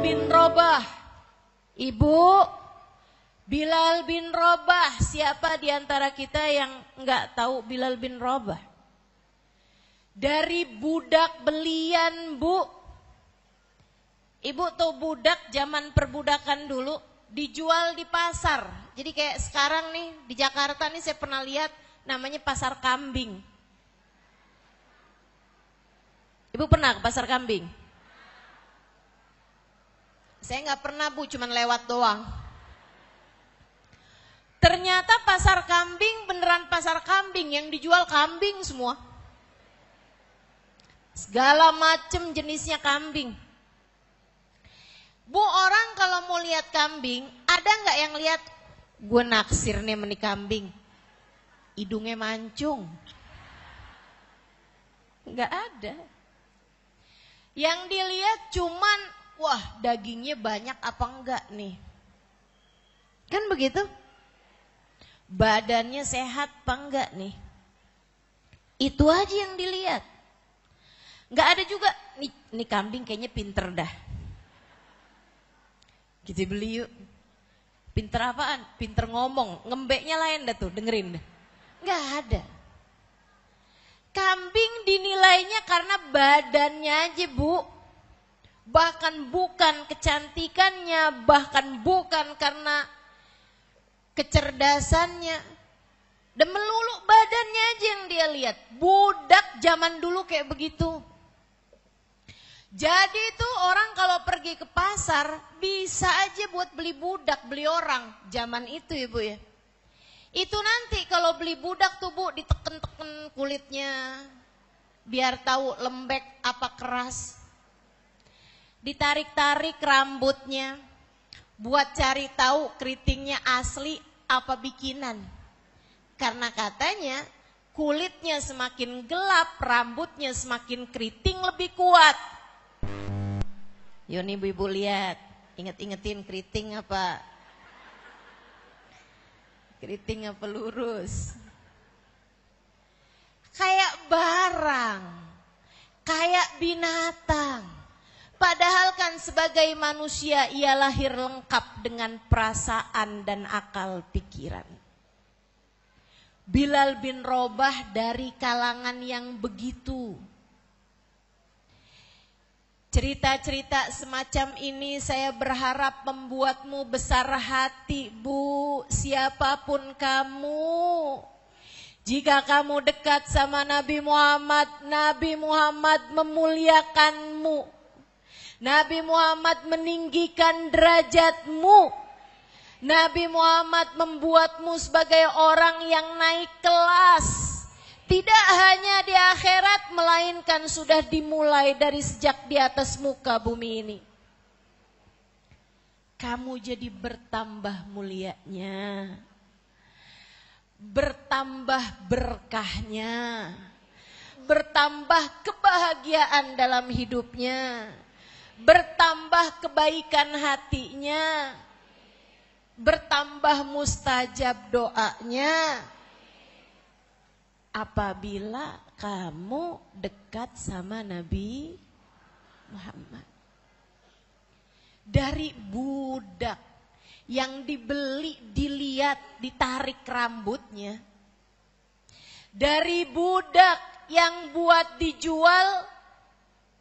bin Rabah. Ibu, Bilal bin Rabah. Siapa di antara kita yang enggak tahu Bilal bin Rabah? Dari budak belian, Bu. Ibu tahu budak zaman perbudakan dulu dijual di pasar. Jadi kayak sekarang nih di Jakarta nih saya pernah lihat namanya pasar kambing. Ibu pernah ke pasar kambing? Saya nggak pernah, Bu, cuman lewat doang. Ternyata pasar kambing beneran pasar kambing, yang dijual kambing semua. Segala macem jenisnya kambing. Bu, orang kalau mau lihat kambing, ada nggak yang lihat gue naksir nih meni kambing, hidungnya mancung? Nggak ada. Yang dilihat cuman, wah dagingnya banyak apa enggak nih? Kan begitu? Badannya sehat apa enggak nih? Itu aja yang dilihat. Nggak ada juga, nih kambing kayaknya pinter dah. Kita beli yuk. Pinter apaan? Pinter ngomong, ngembeknya lain dah tuh, dengerin dah. Nggak ada. Kambing dinilainya karena badannya aja, Bu. Bahkan bukan kecantikannya, bahkan bukan karena kecerdasannya. Dan melulu badannya aja yang dia lihat. Budak zaman dulu kayak begitu. Jadi itu orang kalau pergi ke pasar bisa aja buat beli budak, beli orang. Zaman itu ya, Bu ya. Itu nanti kalau beli budak tuh, Bu, diteken-teken kulitnya biar tahu lembek apa keras. Ditarik-tarik rambutnya buat cari tahu keritingnya asli apa bikinan. Karena katanya kulitnya semakin gelap, rambutnya semakin keriting lebih kuat. Yoni ibu-ibu lihat, inget-ingetin keriting apa? Keriting apa lurus? Kayak barang, kayak binatang. Padahal kan sebagai manusia ia lahir lengkap dengan perasaan dan akal pikiran. Bilal bin Rabah dari kalangan yang begitu. Cerita-cerita semacam ini saya berharap membuatmu besar hati, Bu, siapapun kamu. Jika kamu dekat sama Nabi Muhammad memuliakanmu. Nabi Muhammad meninggikan derajatmu. Nabi Muhammad membuatmu sebagai orang yang naik kelas. Tidak hanya di akhirat, melainkan sudah dimulai dari sejak di atas muka bumi ini. Kamu jadi bertambah mulianya, bertambah berkahnya, bertambah kebahagiaan dalam hidupnya, bertambah kebaikan hatinya, bertambah mustajab doanya. Apabila kamu dekat sama Nabi Muhammad. Dari budak yang dibeli, dilihat, ditarik rambutnya. Dari budak yang buat dijual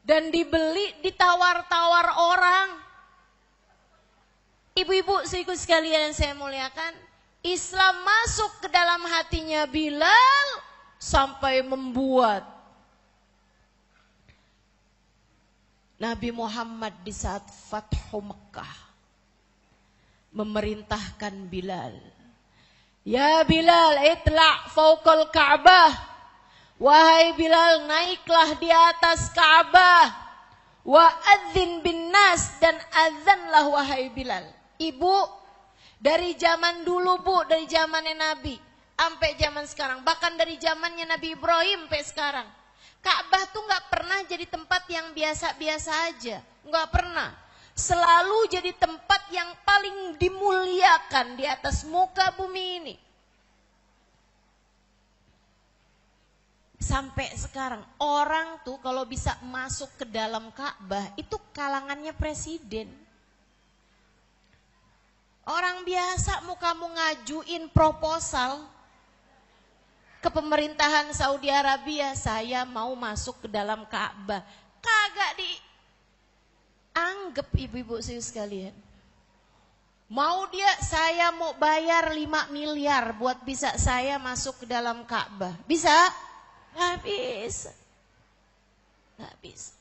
dan dibeli, ditawar-tawar orang. Ibu-ibu seiku sekalian yang saya muliakan, Islam masuk ke dalam hatinya Bilal sampai membuat Nabi Muhammad di saat Fathu Mekah memerintahkan Bilal, ya Bilal, itla' fauqal Ka'bah. Wahai Bilal, naiklah di atas Ka'bah. Wa adzin bin nas, dan azanlah wahai Bilal. Ibu, dari zaman dulu, Bu, dari zamannya Nabi sampai zaman sekarang, bahkan dari zamannya Nabi Ibrahim sampai sekarang, Ka'bah tuh nggak pernah jadi tempat yang biasa-biasa aja, nggak pernah. Selalu jadi tempat yang paling dimuliakan di atas muka bumi ini. Sampai sekarang orang tuh kalau bisa masuk ke dalam Ka'bah itu kalangannya presiden. Orang biasa mau kamu ngajuin proposal ke pemerintahan Saudi Arabia, saya mau masuk ke dalam Ka'bah. Kagak dianggap ibu-ibu sekalian. Mau dia, saya mau bayar 5 miliar buat bisa saya masuk ke dalam Ka'bah. Bisa? Nggak bisa. Nggak bisa.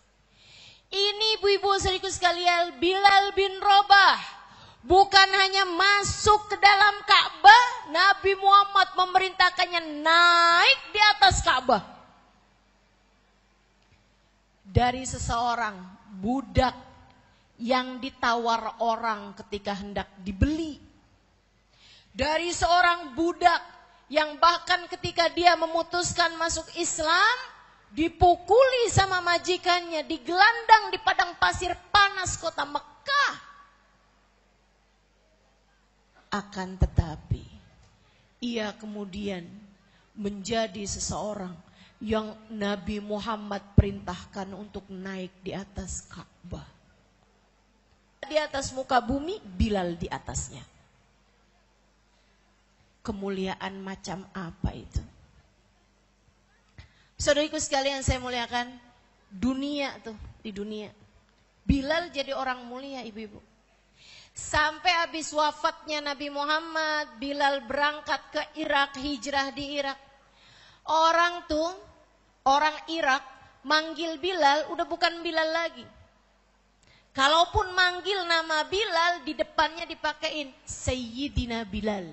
Ini ibu-ibu saudaraku sekalian, Bilal bin Rabah bukan hanya masuk ke dalam Ka'bah, Nabi Muhammad memerintahkannya naik di atas Ka'bah. Dari seseorang budak yang ditawar orang ketika hendak dibeli. Dari seorang budak yang bahkan ketika dia memutuskan masuk Islam, dipukuli sama majikannya, digelandang di padang pasir panas kota Mekah. Akan tetapi, ia kemudian menjadi seseorang yang Nabi Muhammad perintahkan untuk naik di atas Ka'bah. Di atas muka bumi, Bilal di atasnya. Kemuliaan macam apa itu? Saudariku sekalian saya muliakan, dunia tuh, di dunia Bilal jadi orang mulia ibu-ibu. Sampai habis wafatnya Nabi Muhammad, Bilal berangkat ke Irak, hijrah di Irak. Orang Irak manggil Bilal udah bukan Bilal lagi. Kalaupun manggil nama Bilal, di depannya dipakein Sayyidina Bilal.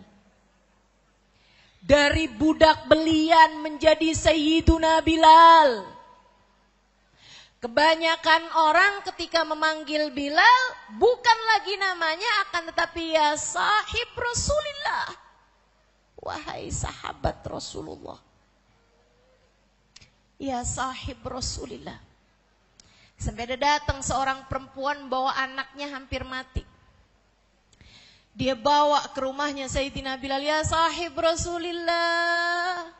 Dari budak belian menjadi Sayyiduna Bilal. Kebanyakan orang ketika memanggil Bilal, bukan lagi namanya, akan tetapi ya sahib Rasulullah. Wahai sahabat Rasulullah. Ya sahib Rasulullah. Sampai ada datang seorang perempuan bawa anaknya hampir mati. Dia bawa ke rumahnya Sayyidina Bilal, ya sahib Rasulullah.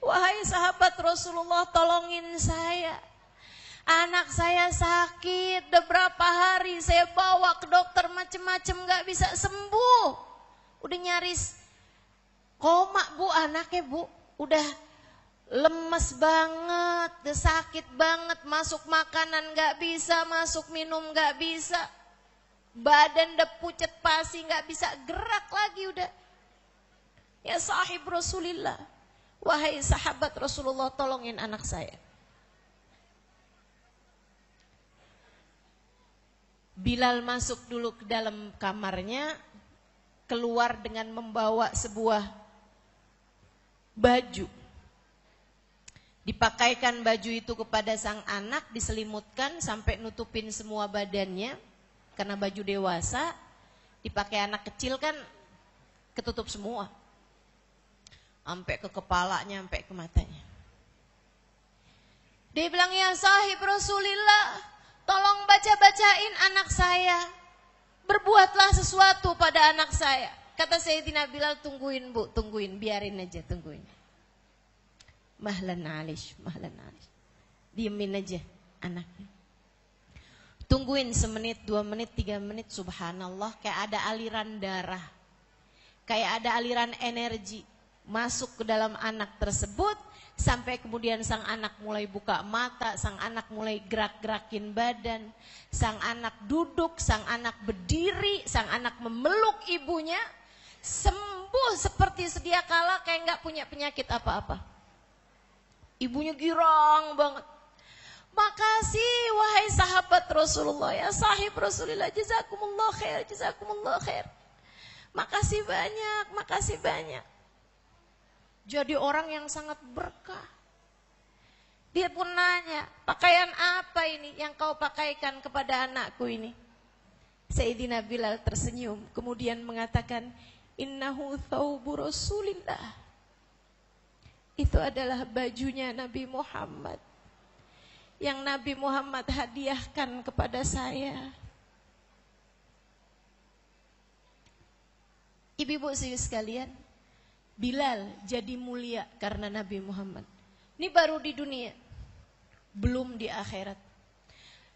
Wahai sahabat Rasulullah, tolongin saya. Anak saya sakit, udah berapa hari saya bawa ke dokter macem-macem gak bisa sembuh. Udah nyaris koma bu anaknya bu, udah lemes banget, udah sakit banget, masuk makanan gak bisa, masuk minum gak bisa. Badan udah pucat pasi, gak bisa gerak lagi udah. Ya sahib Rasulullah, wahai sahabat Rasulullah, tolongin anak saya. Bilal masuk dulu ke dalam kamarnya, keluar dengan membawa sebuah baju. Dipakaikan baju itu kepada sang anak, diselimutkan sampai nutupin semua badannya. Karena baju dewasa, dipakai anak kecil kan ketutup semua. Sampai ke kepalanya, sampai ke matanya. Dia bilang, ya sahib Rasulillah, tolong baca-bacain anak saya. Berbuatlah sesuatu pada anak saya. Kata Sayyidina Bilal, tungguin bu, tungguin, biarin aja, tungguin. Mahlan alish. Diemin aja anaknya. Tungguin semenit, 2 menit, 3 menit, subhanallah, kayak ada aliran darah. Kayak ada aliran energi masuk ke dalam anak tersebut. Sampai kemudian sang anak mulai buka mata, sang anak mulai gerak-gerakin badan. Sang anak duduk, sang anak berdiri, sang anak memeluk ibunya. Sembuh seperti sedia kala, kayak gak punya penyakit apa-apa. Ibunya girang banget. Makasih wahai sahabat Rasulullah, ya sahib Rasulullah, jazakumullah khair, jazakumullah khair. Makasih banyak, makasih banyak. Jadi orang yang sangat berkah. Dia pun nanya, pakaian apa ini yang kau pakaikan kepada anakku ini? Sayyidina Bilal tersenyum, kemudian mengatakan, innahu thawbu Rasulillah. Itu adalah bajunya Nabi Muhammad. Yang Nabi Muhammad hadiahkan kepada saya. Ibu-ibu sekalian, Bilal jadi mulia karena Nabi Muhammad. Ini baru di dunia, belum di akhirat.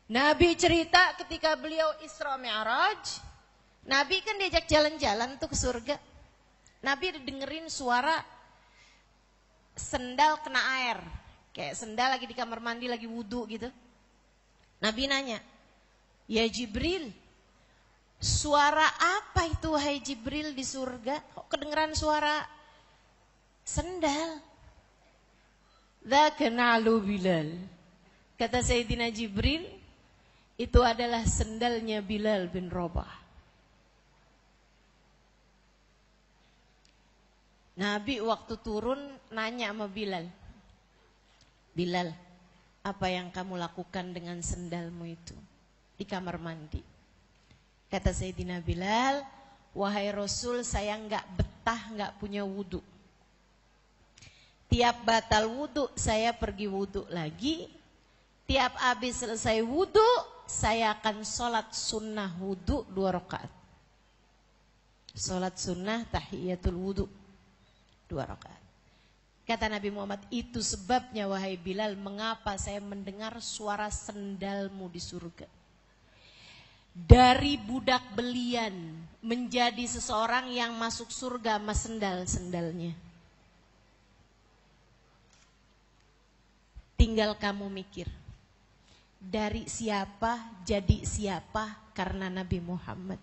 Nabi cerita ketika beliau Isra Mi'raj, Nabi kan diajak jalan-jalan tuh ke surga. Nabi dengerin suara sendal kena air. Kayak sendal lagi di kamar mandi, lagi wudhu gitu. Nabi nanya, ya Jibril, suara apa itu wahai Jibril di surga? Kok kedengeran suara sendal? Dzaka na'lu Bilal. Kata Sayyidina Jibril, itu adalah sendalnya Bilal bin Rabah. Nabi waktu turun nanya sama Bilal, Bilal, apa yang kamu lakukan dengan sendalmu itu di kamar mandi? Kata Sayyidina Bilal, wahai Rasul, saya enggak betah, enggak punya wudu. Tiap batal wudu, saya pergi wudu lagi. Tiap habis selesai wudu, saya akan sholat sunnah wudu 2 rakaat. Sholat sunnah tahiyatul wudu 2 rakaat. Kata Nabi Muhammad, itu sebabnya wahai Bilal, mengapa saya mendengar suara sendalmu di surga. Dari budak belian menjadi seseorang yang masuk surga sama sendal-sendalnya. Tinggal kamu mikir, dari siapa jadi siapa karena Nabi Muhammad.